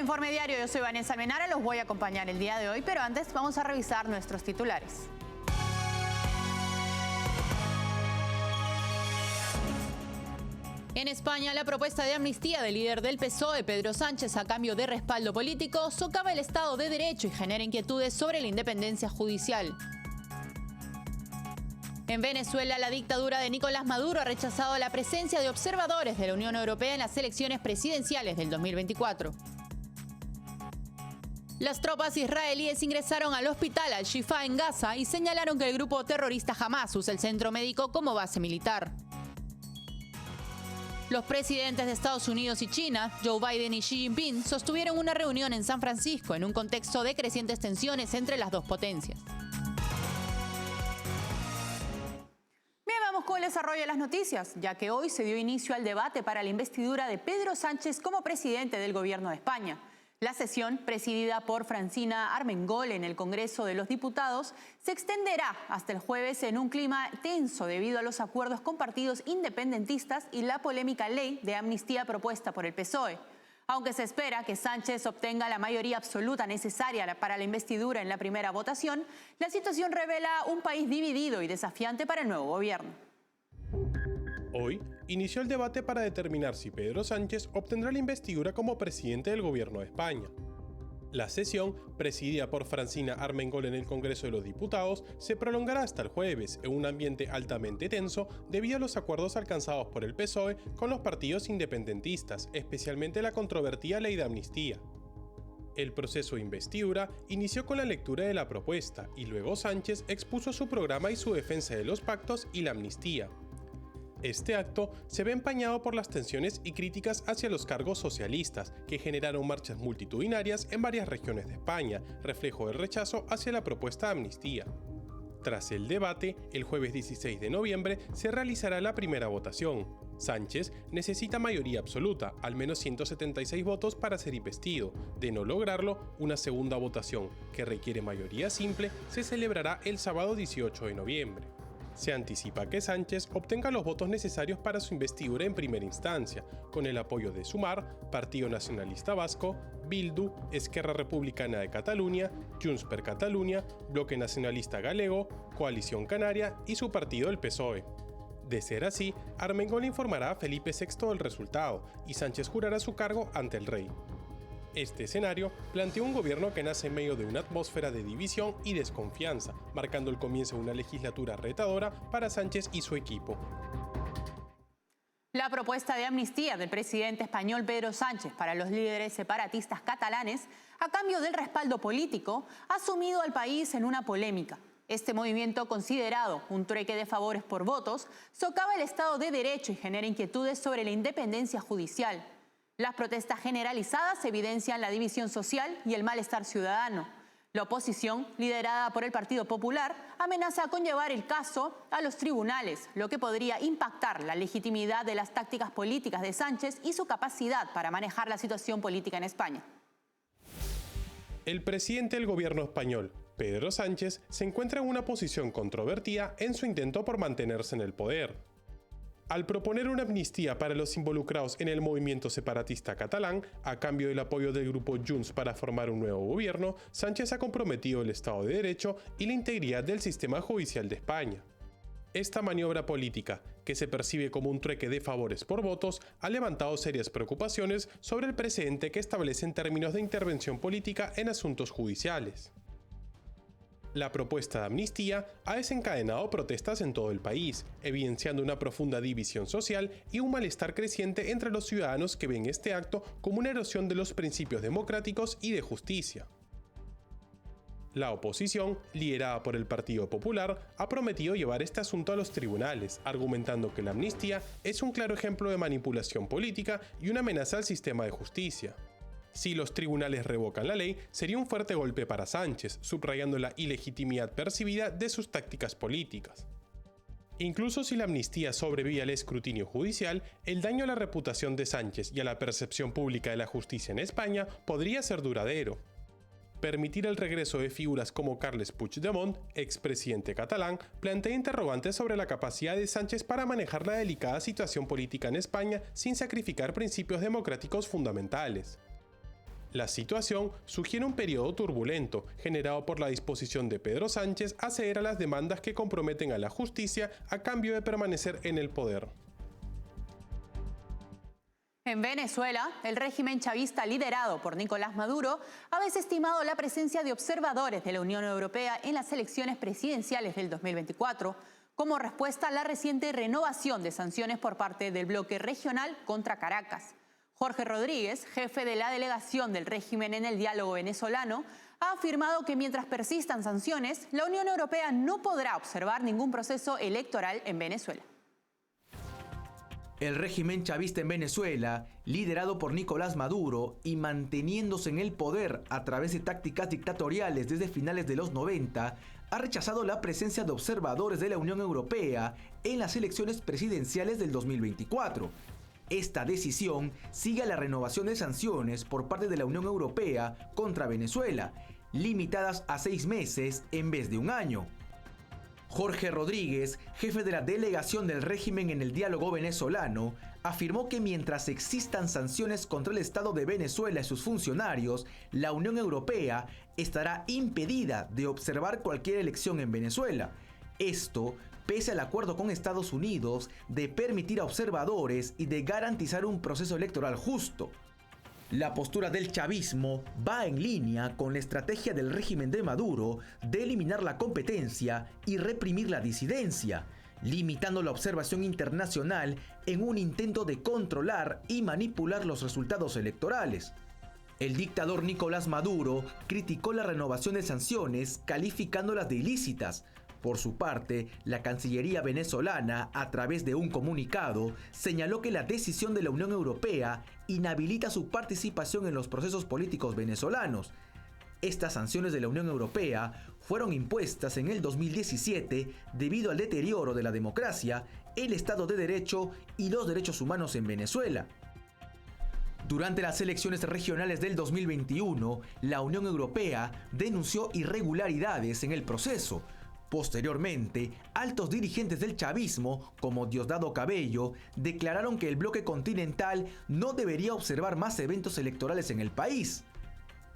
Informe Diario, yo soy Vanessa Almenara, los voy a acompañar el día de hoy, pero antes vamos a revisar nuestros titulares. En España, la propuesta de amnistía del líder del PSOE, Pedro Sánchez, a cambio de respaldo político, socava el Estado de Derecho y genera inquietudes sobre la independencia judicial. En Venezuela, la dictadura de Nicolás Maduro ha rechazado la presencia de observadores de la Unión Europea en las elecciones presidenciales del 2024. Las tropas israelíes ingresaron al hospital Al-Shifa en Gaza y señalaron que el grupo terrorista Hamas usa el centro médico como base militar. Los presidentes de Estados Unidos y China, Joe Biden y Xi Jinping, sostuvieron una reunión en San Francisco en un contexto de crecientes tensiones entre las dos potencias. Bien, vamos con el desarrollo de las noticias, ya que hoy se dio inicio al debate para la investidura de Pedro Sánchez como presidente del Gobierno de España. La sesión, presidida por Francina Armengol en el Congreso de los Diputados, se extenderá hasta el jueves en un clima tenso debido a los acuerdos con partidos independentistas y la polémica ley de amnistía propuesta por el PSOE. Aunque se espera que Sánchez obtenga la mayoría absoluta necesaria para la investidura en la primera votación, la situación revela un país dividido y desafiante para el nuevo gobierno. Hoy inició el debate para determinar si Pedro Sánchez obtendrá la investidura como presidente del Gobierno de España. La sesión, presidida por Francina Armengol en el Congreso de los Diputados, se prolongará hasta el jueves en un ambiente altamente tenso debido a los acuerdos alcanzados por el PSOE con los partidos independentistas, especialmente la controvertida ley de amnistía. El proceso de investidura inició con la lectura de la propuesta y luego Sánchez expuso su programa y su defensa de los pactos y la amnistía. Este acto se ve empañado por las tensiones y críticas hacia los cargos socialistas, que generaron marchas multitudinarias en varias regiones de España, reflejo del rechazo hacia la propuesta de amnistía. Tras el debate, el jueves 16 de noviembre se realizará la primera votación. Sánchez necesita mayoría absoluta, al menos 176 votos para ser investido. De no lograrlo, una segunda votación, que requiere mayoría simple, se celebrará el sábado 18 de noviembre. Se anticipa que Sánchez obtenga los votos necesarios para su investidura en primera instancia, con el apoyo de Sumar, Partido Nacionalista Vasco, Bildu, Esquerra Republicana de Cataluña, Junts per Catalunya, Bloque Nacionalista Galego, Coalición Canaria y su partido el PSOE. De ser así, Armengol informará a Felipe VI del resultado y Sánchez jurará su cargo ante el rey. Este escenario plantea un gobierno que nace en medio de una atmósfera de división y desconfianza, marcando el comienzo de una legislatura retadora para Sánchez y su equipo. La propuesta de amnistía del presidente español Pedro Sánchez para los líderes separatistas catalanes, a cambio del respaldo político, ha sumido al país en una polémica. Este movimiento, considerado un trueque de favores por votos, socava el Estado de Derecho y genera inquietudes sobre la independencia judicial. Las protestas generalizadas evidencian la división social y el malestar ciudadano. La oposición, liderada por el Partido Popular, amenaza con llevar el caso a los tribunales, lo que podría impactar la legitimidad de las tácticas políticas de Sánchez y su capacidad para manejar la situación política en España. El presidente del gobierno español, Pedro Sánchez, se encuentra en una posición controvertida en su intento por mantenerse en el poder. Al proponer una amnistía para los involucrados en el movimiento separatista catalán, a cambio del apoyo del grupo Junts para formar un nuevo gobierno, Sánchez ha comprometido el Estado de Derecho y la integridad del sistema judicial de España. Esta maniobra política, que se percibe como un trueque de favores por votos, ha levantado serias preocupaciones sobre el precedente que establece en términos de intervención política en asuntos judiciales. La propuesta de amnistía ha desencadenado protestas en todo el país, evidenciando una profunda división social y un malestar creciente entre los ciudadanos que ven este acto como una erosión de los principios democráticos y de justicia. La oposición, liderada por el Partido Popular, ha prometido llevar este asunto a los tribunales, argumentando que la amnistía es un claro ejemplo de manipulación política y una amenaza al sistema de justicia. Si los tribunales revocan la ley, sería un fuerte golpe para Sánchez, subrayando la ilegitimidad percibida de sus tácticas políticas. Incluso si la amnistía sobrevive al escrutinio judicial, el daño a la reputación de Sánchez y a la percepción pública de la justicia en España podría ser duradero. Permitir el regreso de figuras como Carles Puigdemont, expresidente catalán, plantea interrogantes sobre la capacidad de Sánchez para manejar la delicada situación política en España sin sacrificar principios democráticos fundamentales. La situación sugiere un periodo turbulento, generado por la disposición de Pedro Sánchez a ceder a las demandas que comprometen a la justicia a cambio de permanecer en el poder. En Venezuela, el régimen chavista liderado por Nicolás Maduro ha desestimado la presencia de observadores de la Unión Europea en las elecciones presidenciales del 2024, como respuesta a la reciente renovación de sanciones por parte del bloque regional contra Caracas. Jorge Rodríguez, jefe de la delegación del régimen en el diálogo venezolano, ha afirmado que mientras persistan sanciones, la Unión Europea no podrá observar ningún proceso electoral en Venezuela. El régimen chavista en Venezuela, liderado por Nicolás Maduro y manteniéndose en el poder a través de tácticas dictatoriales desde finales de los 90, ha rechazado la presencia de observadores de la Unión Europea en las elecciones presidenciales del 2024. Esta decisión sigue a la renovación de sanciones por parte de la Unión Europea contra Venezuela, limitadas a 6 meses en vez de un año. Jorge Rodríguez, jefe de la delegación del régimen en el diálogo venezolano, afirmó que mientras existan sanciones contra el Estado de Venezuela y sus funcionarios, la Unión Europea estará impedida de observar cualquier elección en Venezuela. Esto pese al acuerdo con Estados Unidos de permitir a observadores y de garantizar un proceso electoral justo. La postura del chavismo va en línea con la estrategia del régimen de Maduro de eliminar la competencia y reprimir la disidencia, limitando la observación internacional en un intento de controlar y manipular los resultados electorales. El dictador Nicolás Maduro criticó la renovación de sanciones calificándolas de ilícitas. Por su parte, la Cancillería venezolana, a través de un comunicado, señaló que la decisión de la Unión Europea inhabilita su participación en los procesos políticos venezolanos. Estas sanciones de la Unión Europea fueron impuestas en el 2017 debido al deterioro de la democracia, el Estado de Derecho y los derechos humanos en Venezuela. Durante las elecciones regionales del 2021, la Unión Europea denunció irregularidades en el proceso. Posteriormente, altos dirigentes del chavismo, como Diosdado Cabello, declararon que el bloque continental no debería observar más eventos electorales en el país.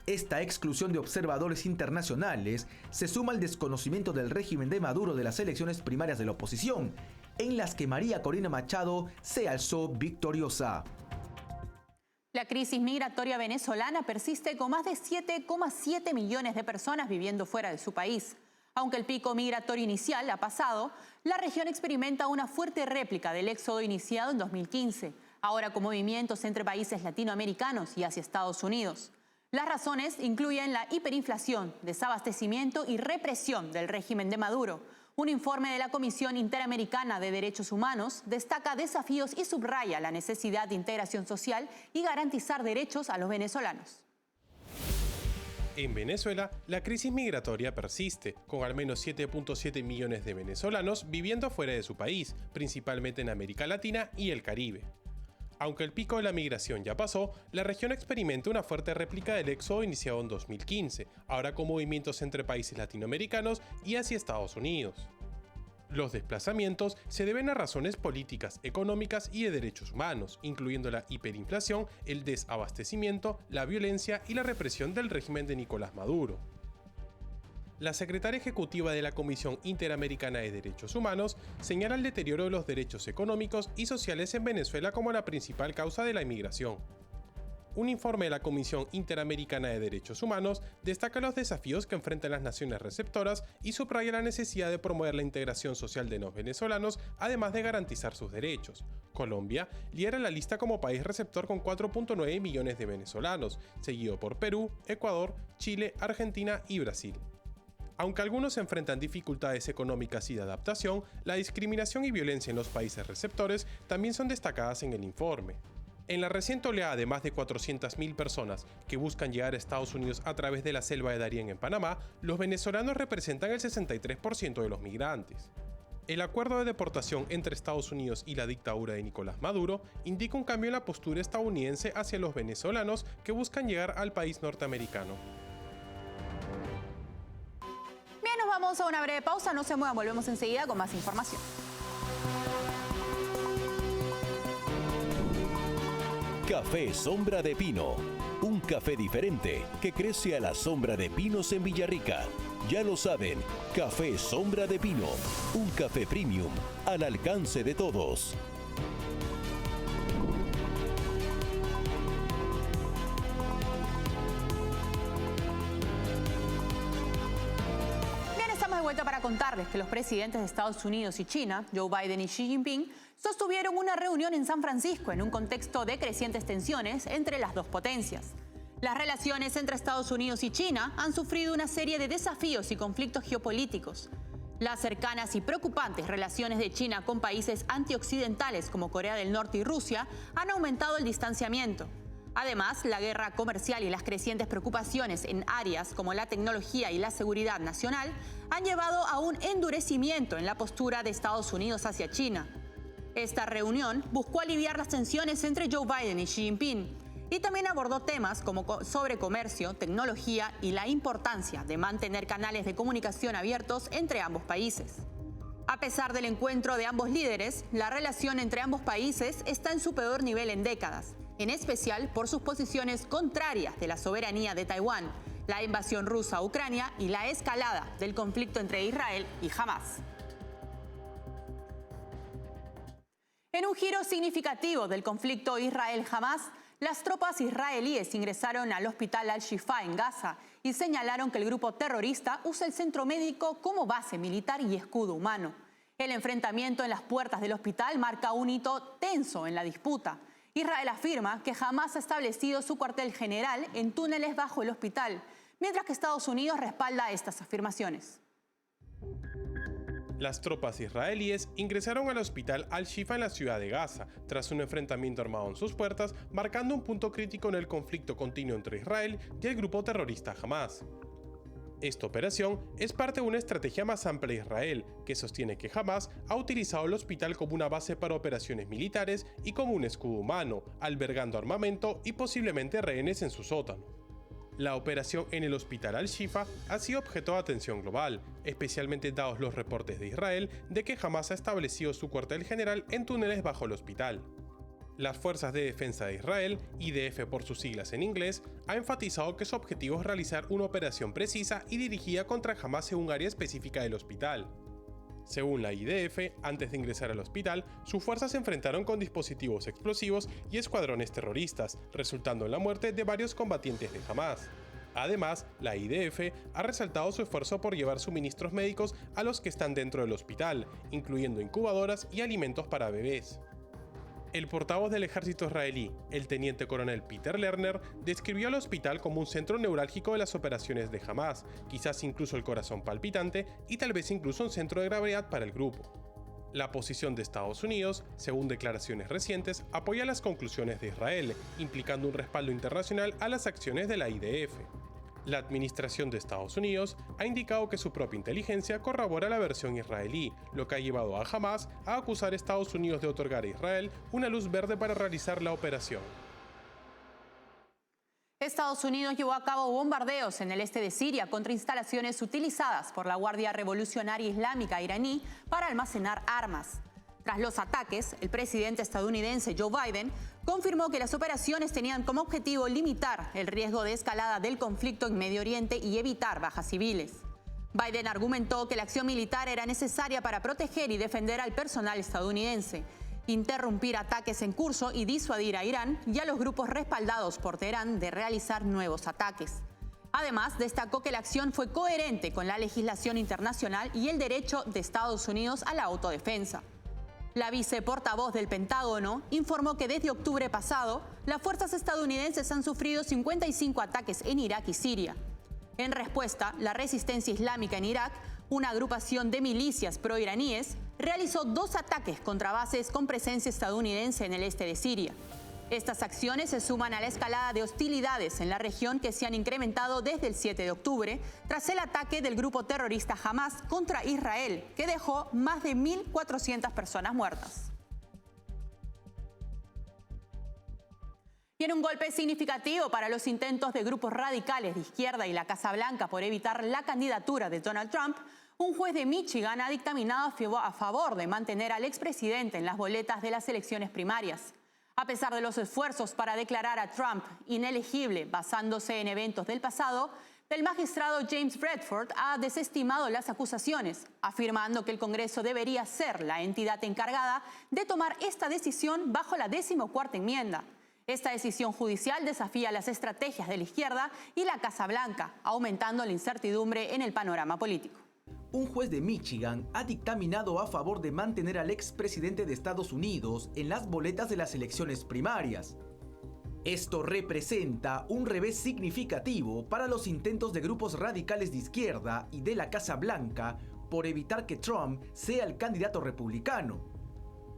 Esta exclusión de observadores internacionales se suma al desconocimiento del régimen de Maduro de las elecciones primarias de la oposición, en las que María Corina Machado se alzó victoriosa. La crisis migratoria venezolana persiste con más de 7,7 millones de personas viviendo fuera de su país. Aunque el pico migratorio inicial ha pasado, la región experimenta una fuerte réplica del éxodo iniciado en 2015, ahora con movimientos entre países latinoamericanos y hacia Estados Unidos. Las razones incluyen la hiperinflación, desabastecimiento y represión del régimen de Maduro. Un informe de la Comisión Interamericana de Derechos Humanos destaca desafíos y subraya la necesidad de integración social y garantizar derechos a los venezolanos. En Venezuela, la crisis migratoria persiste, con al menos 7,7 millones de venezolanos viviendo fuera de su país, principalmente en América Latina y el Caribe. Aunque el pico de la migración ya pasó, la región experimenta una fuerte réplica del éxodo iniciado en 2015, ahora con movimientos entre países latinoamericanos y hacia Estados Unidos. Los desplazamientos se deben a razones políticas, económicas y de derechos humanos, incluyendo la hiperinflación, el desabastecimiento, la violencia y la represión del régimen de Nicolás Maduro. La secretaria ejecutiva de la Comisión Interamericana de Derechos Humanos señala el deterioro de los derechos económicos y sociales en Venezuela como la principal causa de la inmigración. Un informe de la Comisión Interamericana de Derechos Humanos destaca los desafíos que enfrentan las naciones receptoras y subraya la necesidad de promover la integración social de los venezolanos, además de garantizar sus derechos. Colombia lidera la lista como país receptor con 4,9 millones de venezolanos, seguido por Perú, Ecuador, Chile, Argentina y Brasil. Aunque algunos enfrentan dificultades económicas y de adaptación, la discriminación y violencia en los países receptores también son destacadas en el informe. En la reciente oleada de más de 400.000 personas que buscan llegar a Estados Unidos a través de la selva de Darién en Panamá, los venezolanos representan el 63% de los migrantes. El acuerdo de deportación entre Estados Unidos y la dictadura de Nicolás Maduro indica un cambio en la postura estadounidense hacia los venezolanos que buscan llegar al país norteamericano. Bien, nos vamos a una breve pausa, no se muevan, volvemos enseguida con más información. Café Sombra de Pino. Un café diferente que crece a la sombra de pinos en Villarrica. Ya lo saben, Café Sombra de Pino. Un café premium al alcance de todos. De vuelta para contarles que los presidentes de Estados Unidos y China, Joe Biden y Xi Jinping, sostuvieron una reunión en San Francisco en un contexto de crecientes tensiones entre las dos potencias. Las relaciones entre Estados Unidos y China han sufrido una serie de desafíos y conflictos geopolíticos. Las cercanas y preocupantes relaciones de China con países antioccidentales como Corea del Norte y Rusia han aumentado el distanciamiento. Además, la guerra comercial y las crecientes preocupaciones en áreas como la tecnología y la seguridad nacional han llevado a un endurecimiento en la postura de Estados Unidos hacia China. Esta reunión buscó aliviar las tensiones entre Joe Biden y Xi Jinping y también abordó temas como sobre comercio, tecnología y la importancia de mantener canales de comunicación abiertos entre ambos países. A pesar del encuentro de ambos líderes, la relación entre ambos países está en su peor nivel en décadas, en especial por sus posiciones contrarias de la soberanía de Taiwán, la invasión rusa a Ucrania y la escalada del conflicto entre Israel y Hamás. En un giro significativo del conflicto Israel-Hamás, las tropas israelíes ingresaron al hospital Al-Shifa en Gaza y señalaron que el grupo terrorista usa el centro médico como base militar y escudo humano. El enfrentamiento en las puertas del hospital marca un hito tenso en la disputa. Israel afirma que jamás ha establecido su cuartel general en túneles bajo el hospital, mientras que Estados Unidos respalda estas afirmaciones. Las tropas israelíes ingresaron al hospital Al-Shifa en la ciudad de Gaza, tras un enfrentamiento armado en sus puertas, marcando un punto crítico en el conflicto continuo entre Israel y el grupo terrorista Hamás. Esta operación es parte de una estrategia más amplia de Israel, que sostiene que Hamás ha utilizado el hospital como una base para operaciones militares y como un escudo humano, albergando armamento y posiblemente rehenes en su sótano. La operación en el hospital Al-Shifa ha sido objeto de atención global, especialmente dados los reportes de Israel de que Hamás ha establecido su cuartel general en túneles bajo el hospital. Las Fuerzas de Defensa de Israel, IDF por sus siglas en inglés, ha enfatizado que su objetivo es realizar una operación precisa y dirigida contra Hamás en un área específica del hospital. Según la IDF, antes de ingresar al hospital, sus fuerzas se enfrentaron con dispositivos explosivos y escuadrones terroristas, resultando en la muerte de varios combatientes de Hamás. Además, la IDF ha resaltado su esfuerzo por llevar suministros médicos a los que están dentro del hospital, incluyendo incubadoras y alimentos para bebés. El portavoz del ejército israelí, el teniente coronel Peter Lerner, describió al hospital como un centro neurálgico de las operaciones de Hamás, quizás incluso el corazón palpitante y tal vez incluso un centro de gravedad para el grupo. La posición de Estados Unidos, según declaraciones recientes, apoya las conclusiones de Israel, implicando un respaldo internacional a las acciones de la IDF. La administración de Estados Unidos ha indicado que su propia inteligencia corrobora la versión israelí, lo que ha llevado a Hamás a acusar a Estados Unidos de otorgar a Israel una luz verde para realizar la operación. Estados Unidos llevó a cabo bombardeos en el este de Siria contra instalaciones utilizadas por la Guardia Revolucionaria Islámica iraní para almacenar armas. Tras los ataques, el presidente estadounidense Joe Biden confirmó que las operaciones tenían como objetivo limitar el riesgo de escalada del conflicto en Medio Oriente y evitar bajas civiles. Biden argumentó que la acción militar era necesaria para proteger y defender al personal estadounidense, interrumpir ataques en curso y disuadir a Irán y a los grupos respaldados por Teherán de realizar nuevos ataques. Además, destacó que la acción fue coherente con la legislación internacional y el derecho de Estados Unidos a la autodefensa. La viceportavoz del Pentágono informó que desde octubre pasado, las fuerzas estadounidenses han sufrido 55 ataques en Irak y Siria. En respuesta, la Resistencia Islámica en Irak, una agrupación de milicias proiraníes, realizó 2 ataques contra bases con presencia estadounidense en el este de Siria. Estas acciones se suman a la escalada de hostilidades en la región que se han incrementado desde el 7 de octubre, tras el ataque del grupo terrorista Hamás contra Israel, que dejó más de 1.400 personas muertas. Y en un golpe significativo para los intentos de grupos radicales de izquierda y la Casa Blanca por evitar la candidatura de Donald Trump, un juez de Michigan ha dictaminado a favor de mantener al expresidente en las boletas de las elecciones primarias. A pesar de los esfuerzos para declarar a Trump inelegible basándose en eventos del pasado, el magistrado James Redford ha desestimado las acusaciones, afirmando que el Congreso debería ser la entidad encargada de tomar esta decisión bajo la 14ª enmienda. Esta decisión judicial desafía las estrategias de la izquierda y la Casa Blanca, aumentando la incertidumbre en el panorama político. Un juez de Michigan ha dictaminado a favor de mantener al expresidente de Estados Unidos en las boletas de las elecciones primarias. Esto representa un revés significativo para los intentos de grupos radicales de izquierda y de la Casa Blanca por evitar que Trump sea el candidato republicano.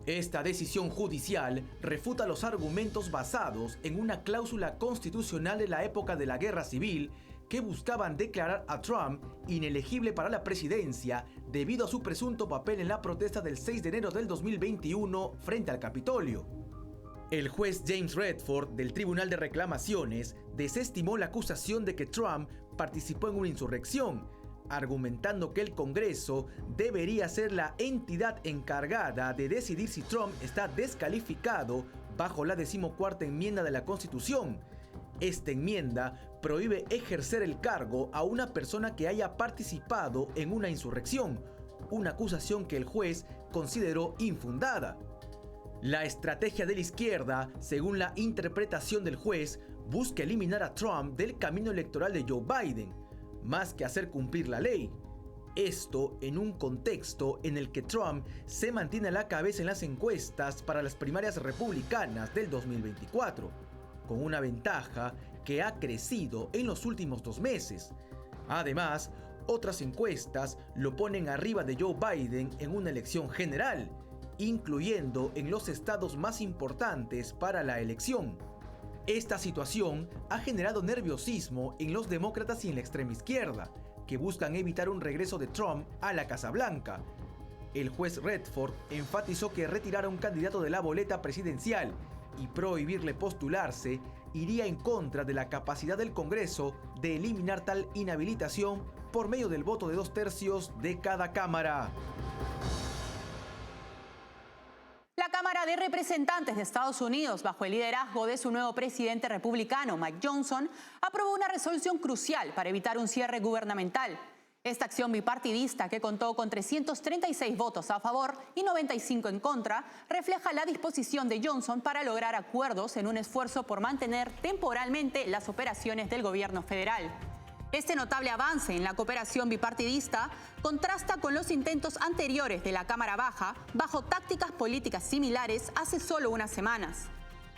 Esta decisión judicial refuta los argumentos basados en una cláusula constitucional de la época de la Guerra Civil que buscaban declarar a Trump inelegible para la presidencia debido a su presunto papel en la protesta del 6 de enero del 2021 frente al Capitolio. El juez James Redford del Tribunal de Reclamaciones desestimó la acusación de que Trump participó en una insurrección, argumentando que el Congreso debería ser la entidad encargada de decidir si Trump está descalificado bajo la 14ª enmienda de la Constitución. Esta enmienda prohíbe ejercer el cargo a una persona que haya participado en una insurrección, una acusación que el juez consideró infundada. La estrategia de la izquierda, según la interpretación del juez, busca eliminar a Trump del camino electoral de Joe Biden, más que hacer cumplir la ley. Esto en un contexto en el que Trump se mantiene a la cabeza en las encuestas para las primarias republicanas del 2024, con una ventaja que ha crecido en los últimos 2 meses. Además, otras encuestas lo ponen arriba de Joe Biden en una elección general, incluyendo en los estados más importantes para la elección. Esta situación ha generado nerviosismo en los demócratas y en la extrema izquierda, que buscan evitar un regreso de Trump a la Casa Blanca. El juez Redford enfatizó que retirar a un candidato de la boleta presidencial y prohibirle postularse iría en contra de la capacidad del Congreso de eliminar tal inhabilitación por medio del voto de 2/3 de cada cámara. La Cámara de Representantes de Estados Unidos, bajo el liderazgo de su nuevo presidente republicano, Mike Johnson, aprobó una resolución crucial para evitar un cierre gubernamental. Esta acción bipartidista, que contó con 336 votos a favor y 95 en contra, refleja la disposición de Johnson para lograr acuerdos en un esfuerzo por mantener temporalmente las operaciones del gobierno federal. Este notable avance en la cooperación bipartidista contrasta con los intentos anteriores de la Cámara Baja bajo tácticas políticas similares hace solo unas semanas.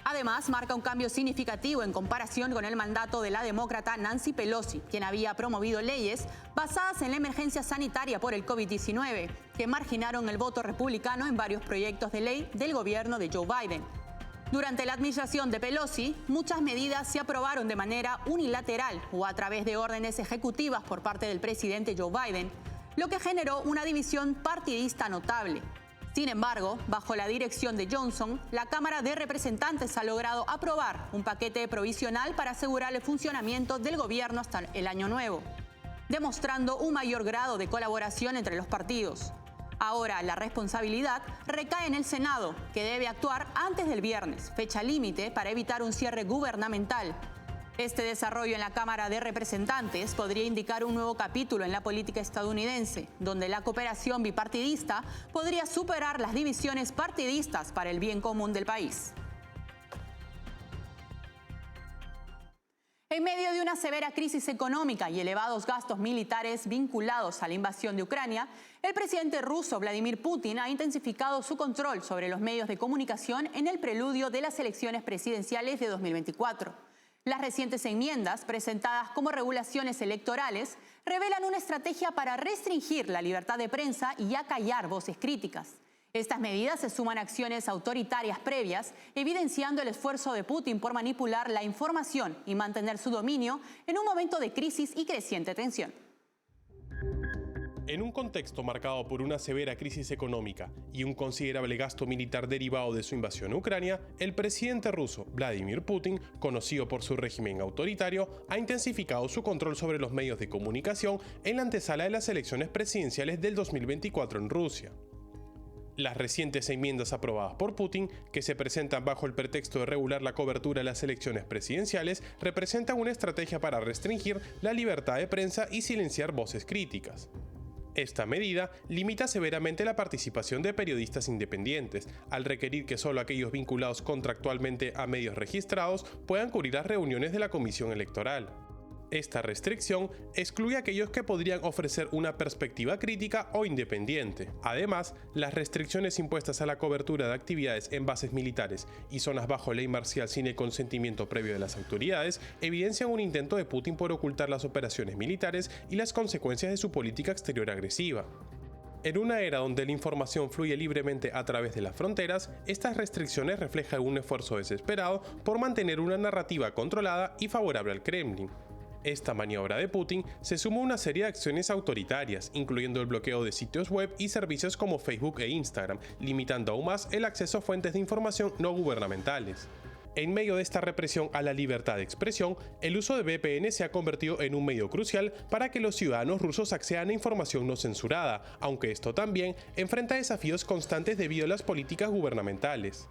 Además, marca un cambio significativo en comparación con el mandato de la demócrata Nancy Pelosi, quien había promovido leyes basadas en la emergencia sanitaria por el COVID-19, que marginaron el voto republicano en varios proyectos de ley del gobierno de Joe Biden. Durante la administración de Pelosi, muchas medidas se aprobaron de manera unilateral o a través de órdenes ejecutivas por parte del presidente Joe Biden, lo que generó una división partidista notable. Sin embargo, bajo la dirección de Johnson, la Cámara de Representantes ha logrado aprobar un paquete provisional para asegurar el funcionamiento del gobierno hasta el año nuevo, demostrando un mayor grado de colaboración entre los partidos. Ahora la responsabilidad recae en el Senado, que debe actuar antes del viernes, fecha límite para evitar un cierre gubernamental. Este desarrollo en la Cámara de Representantes podría indicar un nuevo capítulo en la política estadounidense, donde la cooperación bipartidista podría superar las divisiones partidistas para el bien común del país. En medio de una severa crisis económica y elevados gastos militares vinculados a la invasión de Ucrania, el presidente ruso Vladimir Putin ha intensificado su control sobre los medios de comunicación en el preludio de las elecciones presidenciales de 2024. Las recientes enmiendas, presentadas como regulaciones electorales, revelan una estrategia para restringir la libertad de prensa y acallar voces críticas. Estas medidas se suman a acciones autoritarias previas, evidenciando el esfuerzo de Putin por manipular la información y mantener su dominio en un momento de crisis y creciente tensión. En un contexto marcado por una severa crisis económica y un considerable gasto militar derivado de su invasión a Ucrania, el presidente ruso Vladimir Putin, conocido por su régimen autoritario, ha intensificado su control sobre los medios de comunicación en la antesala de las elecciones presidenciales del 2024 en Rusia. Las recientes enmiendas aprobadas por Putin, que se presentan bajo el pretexto de regular la cobertura de las elecciones presidenciales, representan una estrategia para restringir la libertad de prensa y silenciar voces críticas. Esta medida limita severamente la participación de periodistas independientes, al requerir que solo aquellos vinculados contractualmente a medios registrados puedan cubrir las reuniones de la Comisión Electoral. Esta restricción excluye a aquellos que podrían ofrecer una perspectiva crítica o independiente. Además, las restricciones impuestas a la cobertura de actividades en bases militares y zonas bajo ley marcial sin el consentimiento previo de las autoridades evidencian un intento de Putin por ocultar las operaciones militares y las consecuencias de su política exterior agresiva. En una era donde la información fluye libremente a través de las fronteras, estas restricciones reflejan un esfuerzo desesperado por mantener una narrativa controlada y favorable al Kremlin. Esta maniobra de Putin se suma a una serie de acciones autoritarias, incluyendo el bloqueo de sitios web y servicios como Facebook e Instagram, limitando aún más el acceso a fuentes de información no gubernamentales. En medio de esta represión a la libertad de expresión, el uso de VPN se ha convertido en un medio crucial para que los ciudadanos rusos accedan a información no censurada, aunque esto también enfrenta desafíos constantes debido a las políticas gubernamentales.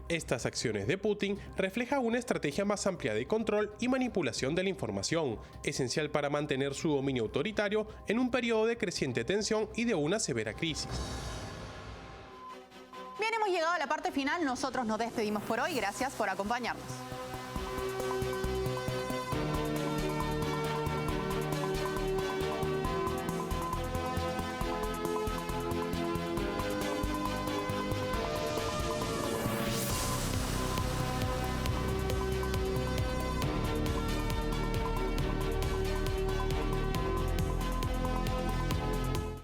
Estas acciones de Putin reflejan una estrategia más amplia de control y manipulación de la información, esencial para mantener su dominio autoritario en un periodo de creciente tensión y de una severa crisis. Bien, hemos llegado a la parte final. Nosotros nos despedimos por hoy. Gracias por acompañarnos.